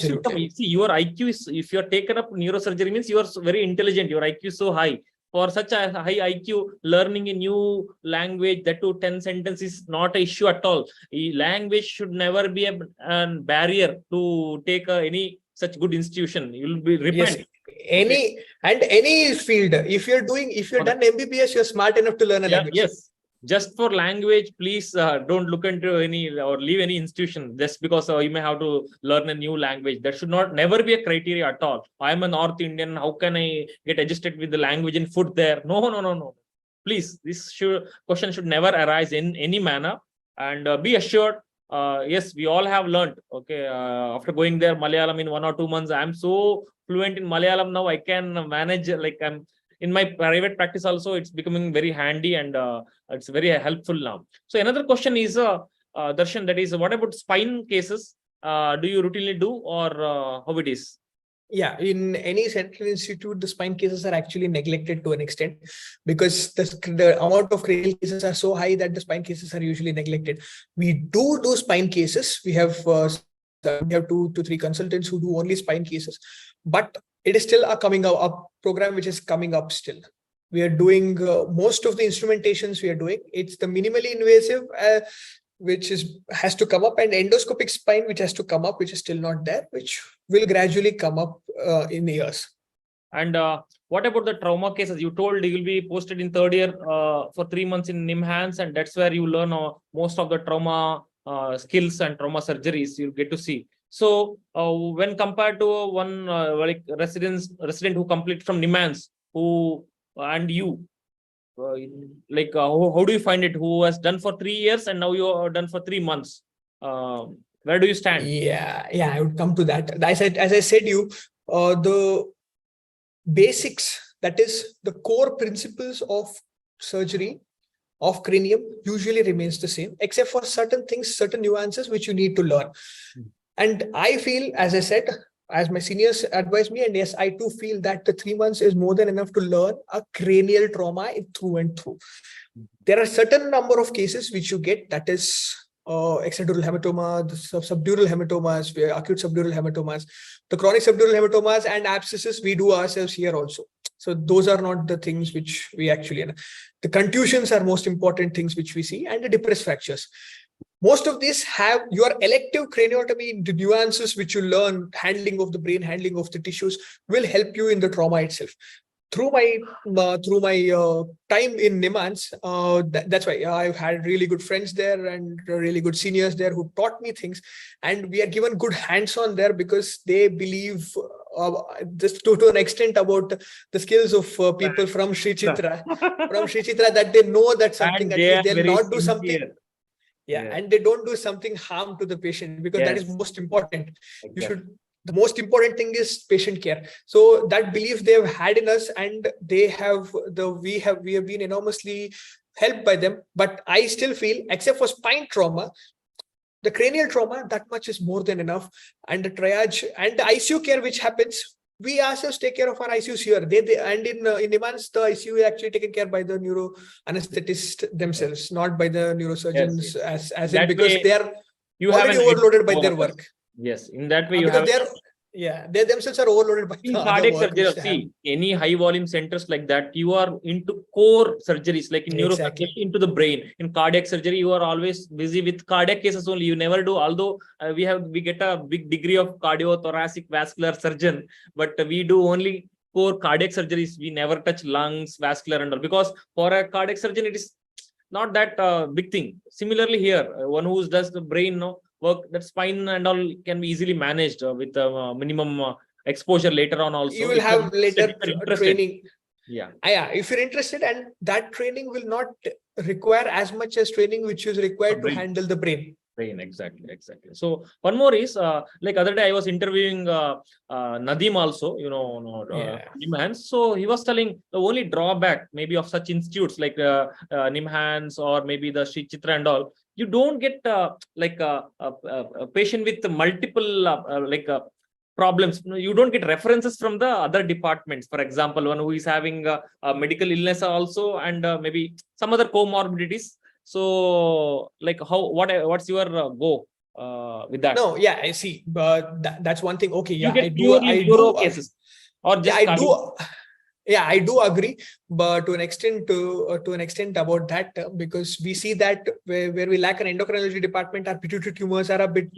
see, your IQ is, if you are taken up neurosurgery, means you are very intelligent. Your IQ is so high. For such a high IQ, learning a new language, that to 10 sentences is not an issue at all. Language should never be a barrier to take any such good institution. You will be repent. Yes. Any field. If you're done MBBS, you're smart enough to learn a language. Yes. Just for language, please don't look into any or leave any institution just because you may have to learn a new language. That should never be a criteria at all. I'm a North Indian. How can I get adjusted with the language and food there? No. Please, this question should never arise in any manner. And be assured, yes, we all have learned. Okay, after going there, Malayalam in 1 or 2 months, I'm so fluent in Malayalam now. I can manage I'm. In my private practice also, it's becoming very handy and it's very helpful now. So another question is, Darshan, that is, what about spine cases? Do you routinely do, or how it is? Yeah, in any central institute, the spine cases are actually neglected to an extent, because the amount of cranial cases are so high that the spine cases are usually neglected. We do spine cases. We have 2 to 3 consultants who do only spine cases. But it is still a coming up program which is coming up still. We are doing most of the instrumentations we are doing. It's the minimally invasive which has to come up, and endoscopic spine which has to come up, which is still not there, which will gradually come up in years. And what about the trauma cases? You told you will be posted in third year for 3 months in NIMHANS, and that's where you learn most of the trauma skills and trauma surgeries you get to see. So when compared to one like resident who complete from NIMHANS, who and you, how do you find it? Who has done for 3 years and now you are done for 3 months? Where do you stand? Yeah, I would come to that. As I said, the basics, that is the core principles of surgery of cranium usually remains the same, except for certain things, certain nuances which you need to learn. And I feel, as I said, as my seniors advised me, and yes, I too feel that the 3 months is more than enough to learn a cranial trauma through and through. There are certain number of cases which you get, that is extradural hematoma, the subdural hematomas, acute subdural hematomas, the chronic subdural hematomas and abscesses we do ourselves here also. So those are not the things which we actually, the contusions are most important things which we see, and the depressed fractures. Most of these have your elective craniotomy, the nuances which you learn, handling of the brain, handling of the tissues, will help you in the trauma itself. Through my time in NIMHANS, that's why I've had really good friends there and really good seniors there who taught me things, and we are given good hands-on there because they believe just to an extent about the skills of people from Sri Chitra, that they know that something, at least they'll not do something. Yeah, and they don't do something harm to the patient, because that is most important. Exactly. The most important thing is patient care. So that belief they have had in us, and we have been enormously helped by them. But I still feel, except for spine trauma, the cranial trauma, that much is more than enough. And the triage and the ICU care which happens, we ourselves take care of our ICUs here. And in NIMHANS, the ICU is actually taken care by the neuro anesthetists themselves, not by the neurosurgeons, because they are already overloaded by their work. Yes, in that way they themselves are overloaded by in cardiac surgery. See, any high volume centers like that, you are into core surgeries, like in neurosurgery, into the brain. In cardiac surgery, you are always busy with cardiac cases only. You never do, although we get a big degree of cardiothoracic vascular surgeon, but we do only core cardiac surgeries. We never touch lungs, vascular and all, because for a cardiac surgeon, it is not that big thing. Similarly here, one who does the brain work, that spine and all can be easily managed with minimum exposure later on also. You will have later training. Yeah, if you're interested, and that training will not require as much as training which is required to handle the brain. Exactly. So one more is like other day I was interviewing Nadeem also, NIMHANS. So he was telling the only drawback maybe of such institutes like NIMHANS or maybe the Sri Chitra and all, you don't get a patient with multiple problems. You don't get references from the other departments. For example, one who is having a medical illness also, and maybe some other comorbidities. So, what's your go with that? No, I see. But that's one thing. Okay, you get I do cases, or just I do agree, but to an extent about that, because we see that where we lack an endocrinology department, our pituitary tumors are a bit.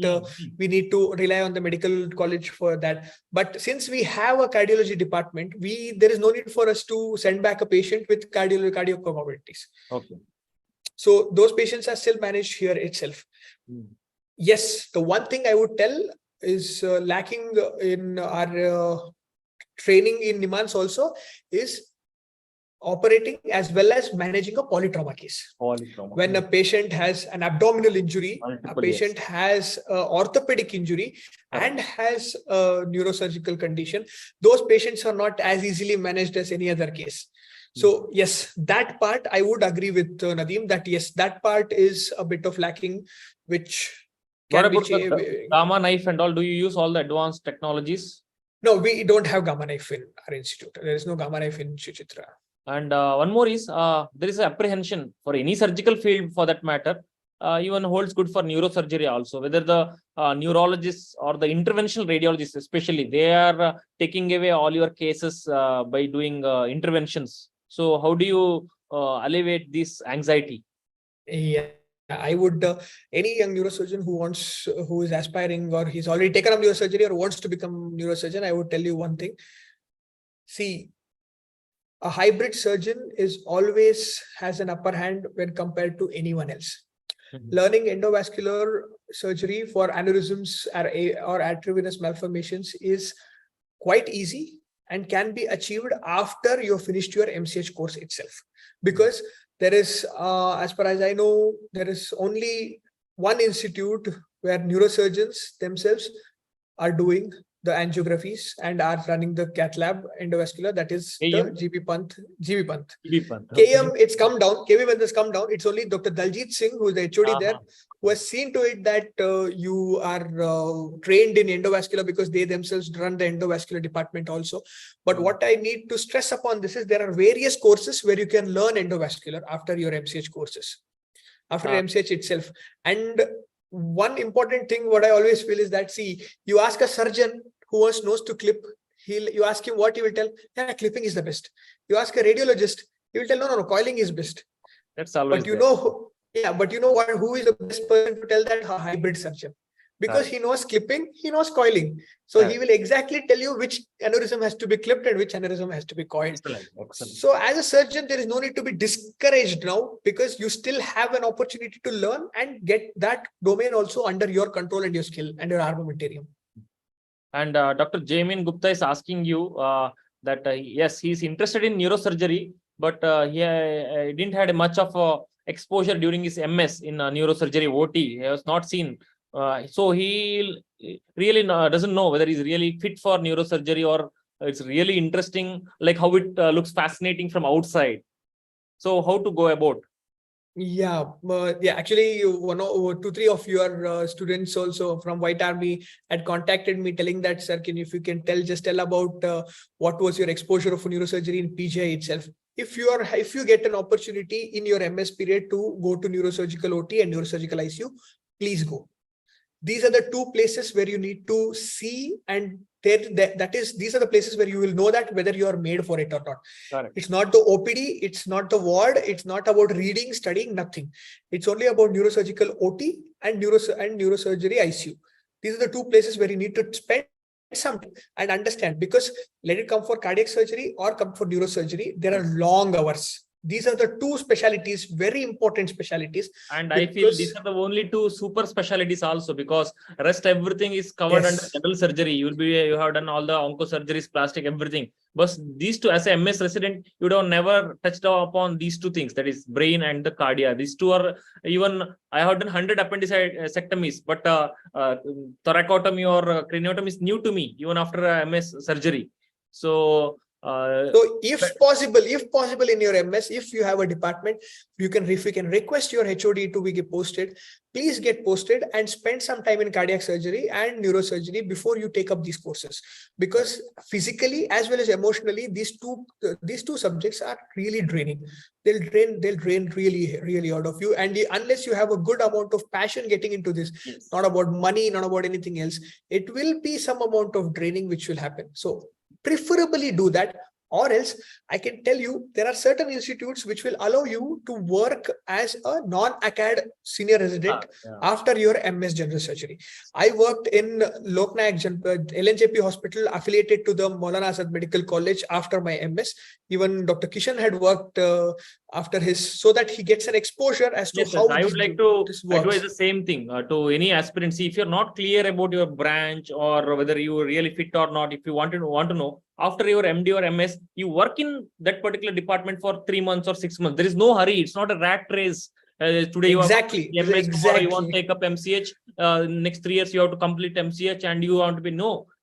We need to rely on the medical college for that. But since we have a cardiology department, there is no need for us to send back a patient with cardio comorbidities. Okay. So those patients are still managed here itself. Yes, the one thing I would tell is lacking in our training in NIMHANS also is operating as well as managing a polytrauma case. When a patient has an abdominal injury, a patient has orthopedic injury and has a neurosurgical condition, those patients are not as easily managed as any other case. So yes, that part I would agree with Nadeem that yes, that part is a bit of lacking, which can be the gamma knife and all. Do you use all the advanced technologies? No, we don't have gamma knife in our institute. There is no gamma knife in Sri Chitra. And one more is there is an apprehension for any surgical field for that matter. even holds good for neurosurgery also, whether the neurologists or the interventional radiologists, especially, they are taking away all your cases by doing interventions. So how do you alleviate this anxiety? Yeah, I would, any young neurosurgeon who is aspiring, or he's already taken up neurosurgery or wants to become neurosurgeon, I would tell you one thing. See, a hybrid surgeon is always has an upper hand when compared to anyone else. Learning endovascular surgery for aneurysms or arteriovenous malformations is quite easy and can be achieved after you finished your MCH course itself. Because there is, as far as I know, there is only one institute where neurosurgeons themselves are doing the angiographies and are running the cath lab endovascular, that is the GB Pant. KM, it's come down. KV when has come down. It's only Dr. Daljit Singh, who is the HOD there, who has seen to it that you are trained in endovascular, because they themselves run the endovascular department also. But what I need to stress upon this is there are various courses where you can learn endovascular after your MCH courses, after MCH itself. And one important thing, what I always feel is that, see, you ask a surgeon who wants nose to clip, you ask him what he will tell. Yeah, clipping is the best. You ask a radiologist, he will tell, no, coiling is best. That's always. But you know, but you know what? Who is the best person to tell that? A hybrid surgeon, because he knows clipping, he knows coiling. So he will exactly tell you which aneurysm has to be clipped and which aneurysm has to be coiled. Excellent. So as a surgeon, there is no need to be discouraged now, because you still have an opportunity to learn and get that domain also under your control and your skill and your armamentarium. And Dr. Jamin Gupta is asking you that yes, he is interested in neurosurgery, but he didn't had much of exposure during his MS in neurosurgery OT. He has not seen. So he really doesn't know whether he's really fit for neurosurgery, or it's really interesting, like how it looks fascinating from outside. So how to go about? Yeah, actually, 2-3 of your students also from White Army had contacted me telling that, sir, if you can tell about what was your exposure of neurosurgery in PGI itself. If you get an opportunity in your MS period to go to neurosurgical OT and neurosurgical ICU, please go. These are the two places where you need to see, and these are the places where you will know that whether you are made for it or not. Correct. It's not the OPD, it's not the ward, it's not about reading, studying, nothing. It's only about neurosurgical OT and neurosurgery ICU. These are the two places where you need to spend some time and understand, because let it come for cardiac surgery or come for neurosurgery, there are long hours. These are the two specialties, very important specialties. And I feel these are the only two super specialties also, because rest everything is covered under general surgery. You have done all the onco surgeries, plastic, everything. But these two, as a MS resident, you don't never touched upon these two things, that is brain and the cardia. These two are, even I have done 100 appendicectomies, but thoracotomy or craniotomy is new to me, even after MS surgery. So if possible in your MS, if you have a department, you can request your HOD to be posted. Please get posted and spend some time in cardiac surgery and neurosurgery before you take up these courses, because physically as well as emotionally, these two subjects are really draining. They'll drain really out of you, and unless you have a good amount of passion getting into this, not about money, not about anything else, it will be some amount of draining which will happen. So preferably do that, or else I can tell you there are certain institutes which will allow you to work as a non-acad senior resident after your MS general surgery. I worked in Loknayak LNJP hospital affiliated to the Maulana Azad Medical College after my MS. Even Dr. Kishan had worked after his, so that he gets an exposure as to how I would like to advise the same thing to any aspirant. See, if you're not clear about your branch or whether you really fit or not, if you want to know, after your MD or MS, you work in that particular department for 3 months or 6 months. There is no hurry. It's not a rat race. Today you have MS, tomorrow you want to take up MCH. Next 3 years you have to complete MCH, and you want to be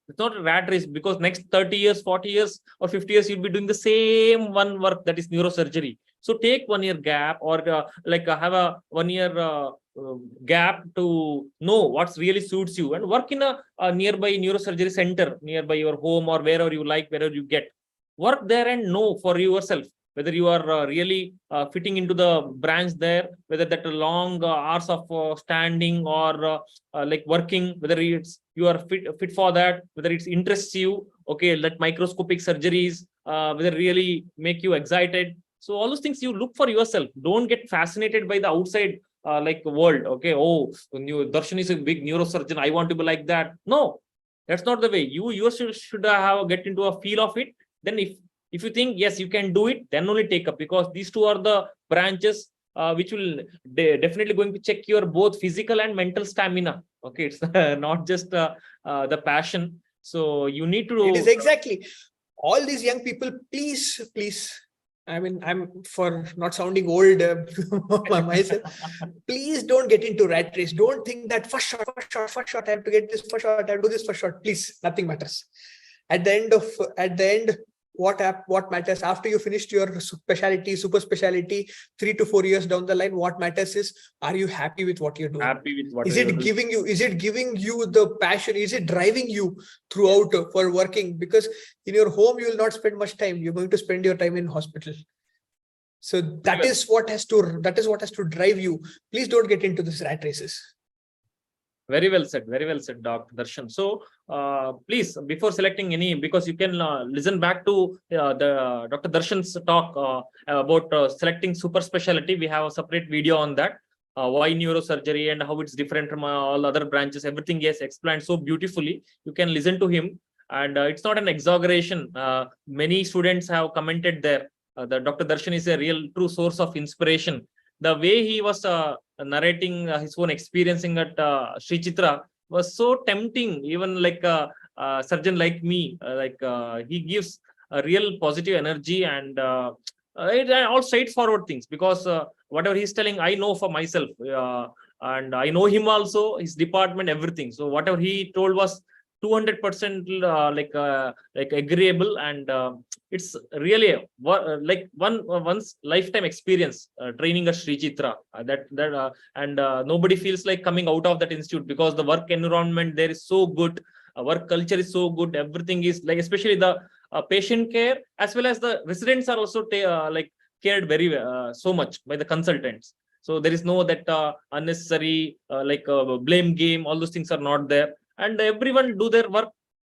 it's not a rat race, because next 30 years, 40 years or 50 years, you'll be doing the same one work, that is neurosurgery. So take 1 year gap, or have a 1 year gap to know what really suits you, and work in a nearby neurosurgery center nearby your home, or wherever you like, wherever you get. Work there and know for yourself. whether you are really fitting into the branch there, whether that long hours of standing or like working, whether it's you are fit for that, whether it interests you, okay, that microscopic surgeries, whether really make you excited. So all those things you look for yourself. Don't get fascinated by the outside like world. Okay, oh, Darshan is a big neurosurgeon, I want to be like that. No, that's not the way. You should have get into a feel of it. Then if you think yes you can do it, then only take up, because these two are the branches which will definitely going to check your both physical and mental stamina. Okay, it's not just the passion. So you need to. It is exactly. All these young people, please. I mean, I'm for not sounding old myself. Please don't get into rat race. Don't think that first shot, I have to get this first shot, I have to do this first shot. Please, nothing matters. At the end, what matters after you finished your specialty, super specialty, 3 to 4 years down the line, what matters is, are you happy with what you're doing? Happy with what is it giving you the passion? Is it driving you throughout for working? Because in your home, you will not spend much time. You're going to spend your time in hospital. So that is what has to drive you. Please don't get into this rat races. Very well said, Dr. Darshan. So please, before selecting any, because you can listen back to the Dr. Darshan's talk about selecting super specialty. We have a separate video on that, why neurosurgery and how it's different from all other branches. Everything is explained so beautifully. You can listen to him, and it's not an exaggeration. Many students have commented there. The Dr. Darshan is a real true source of inspiration. The way he was narrating his own experiencing at Sri Chitra was so tempting. Even like a surgeon like me, he gives a real positive energy, and all straightforward things, because whatever he's telling, I know for myself, and I know him also, his department, everything. So whatever he told was 200% like agreeable, and it's really like one's lifetime experience training at Sri Chitra. And nobody feels like coming out of that institute, because the work environment there is so good, work culture is so good. Everything is like, especially the patient care as well as the residents are also cared very so much by the consultants. So there is no that unnecessary blame game. All those things are not there. And everyone do their work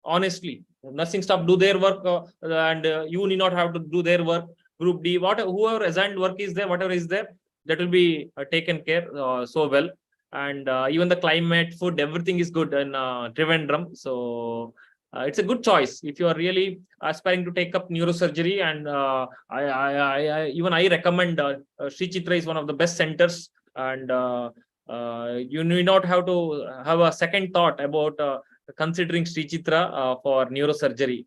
honestly. Nursing staff do their work, and you need not have to do their work. Group D, whoever assigned work is there, whatever is there, that will be taken care so well. And even the climate, food, everything is good in Trivandrum. So it's a good choice if you are really aspiring to take up neurosurgery. And I recommend Sri Chitra is one of the best centers, and you need not have to have a second thought about considering Sri Chitra for neurosurgery.